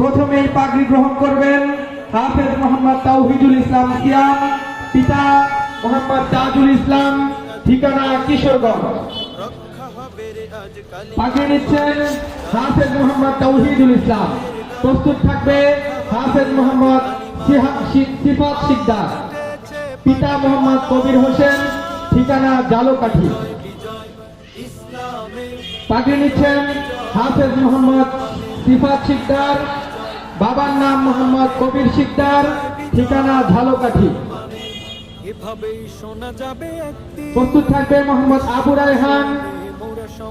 প্রথমেই পাগড়ি গ্রহণ করবেন হাফেজ মোহাম্মদ তাওহিদুল ইসলাম সিয়াম, পিতা মোহাম্মদ তাজুল ইসলাম, ঠিকানা কিশোরগঞ্জ। পাগড়ি নিচ্ছেন হাফেজ মোহাম্মদ তাওহিদুল ইসলাম। প্রস্তুত থাকবে হাফেজ মোহাম্মদ সিফাত শিকদার, পিতা মোহাম্মদ কবির হোসেন, ঠিকানা জালকাঠি। পাগড়ি নিচ্ছেন হাফেজ মোহাম্মদ সিফাত শিকদার, বাবার নাম মোহাম্মদ কবির শিকদার, ঠিকানা ঝালকাঠি। প্রস্তুত থাকবে মোহাম্মদ আবু রায়হান,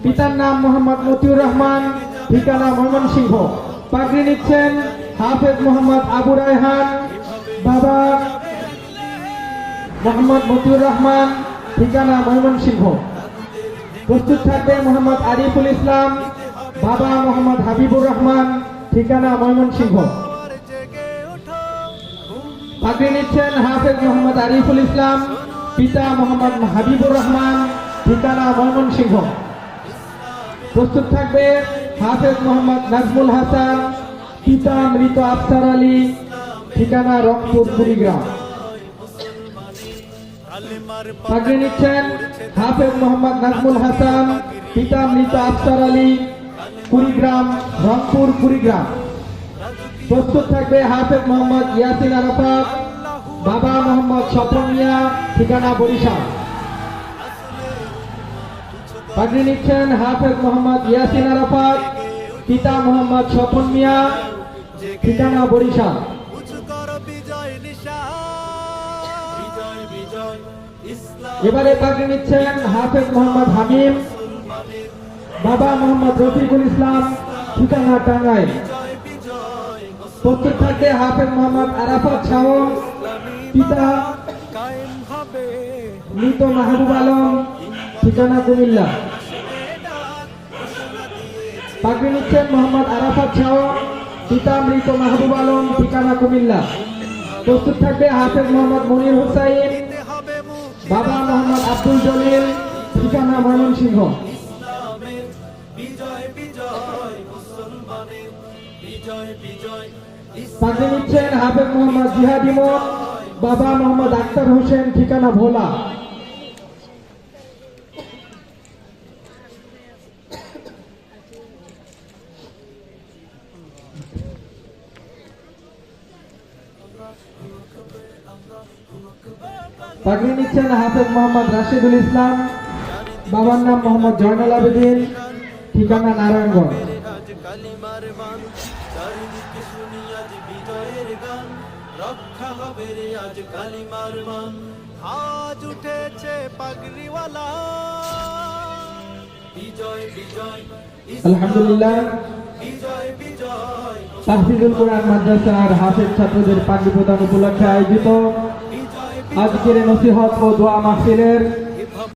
পিতার নাম মোহাম্মদ মতিউর রহমান, ঠিকানা ময়মনসিংহ। পাগড়ি নিচ্ছেন হাফেজ মোহাম্মদ আবু রায়হান, বাবা মোহাম্মদ মতিউর রহমান, ঠিকানা ময়মনসিংহ। প্রস্তুত থাকবে মোহাম্মদ আরিফুল ইসলাম, বাবা মোহাম্মদ হাবিবুর রহমান, ঠিকানা ময়মনসিংহ। পাগড়ি নিচ্ছেন হাফেজ মোহাম্মদ আরিফুল ইসলাম, পিতা মোহাম্মদ হাবিবুর রহমান, ঠিকানা ময়মনসিংহ। প্রস্তুত থাকবে হাফেজ মোহাম্মদ নাজমুল হাসান, পিতা মৃত আফসার আলী, ঠিকানা রংপুর কুড়িগ্রাম। পাগড়ি নিচ্ছেন হাফেজ মোহাম্মদ নাজমুল হাসান, পিতা মৃত আফসার আলী, কুড়িগ্রাম, রংপুর কুড়িগ্রাম। প্রস্তুত থাকবে হাফেজ মোহাম্মদ ইয়াসিন আরাফাত, বাবা মোহাম্মদ স্বপন মিয়া, ঠিকানা বরিশাল। পাগড়ি নিচ্ছেন হাফেজ মোহাম্মদ ইয়াসিন আরাফাত, পিতা মোহাম্মদ স্বপন মিয়া, ঠিকানা বরিশাল। এবারে পাগড়ি নিচ্ছেন হাফেজ মোহাম্মদ হামিম, বাবা মোহাম্মদ রফিকুল ইসলাম, ঠিকানা টাঙ্গাইল। প্রস্তুত থাকবে হাফেজ মোহাম্মদ আরাফাত শাওন, পিতা মৃত মাহবুব আলম, ঠিকানা কুমিল্লা। পাগড়ি নিচ্ছেন মোহাম্মদ আরাফাত শাওন, পিতা মৃত মাহবুব আলম, ঠিকানা কুমিল্লা। প্রস্তুত থাকবে হাফেজ মোহাম্মদ মনির হুসাইন, বাবা মোহাম্মদ আব্দুল জলিল, ঠিকানা ময়মনসিংহ। পাগড়ি নিচ্ছেন হাফেজ মোহাম্মদ জিহাদ ইমন, বাবা মোহাম্মদ আক্তার হোসেন, ঠিকানা ভোলা। পাগড়ি নিচ্ছেন হাফেজ মোহাম্মদ রাশেদুল ইসলাম, বাবার নাম মোহাম্মদ জয়নাল আবেদিন, ঠিকানা নারায়ণগঞ্জ। রক্ষা হবে রে আজ কালিমার মান, আজ উঠেছে পাগড়িওয়ালা, বিজয় বিজয়। আলহামদুলিল্লাহ, বিজয় বিজয়। তাহফিজুল কোরআন মাদ্রাসার হাফেজ ছাত্রদের পাগড়ি প্রদান উপলক্ষে আয়োজিত আজকের নসিহত ও দোয়া মাহফিলের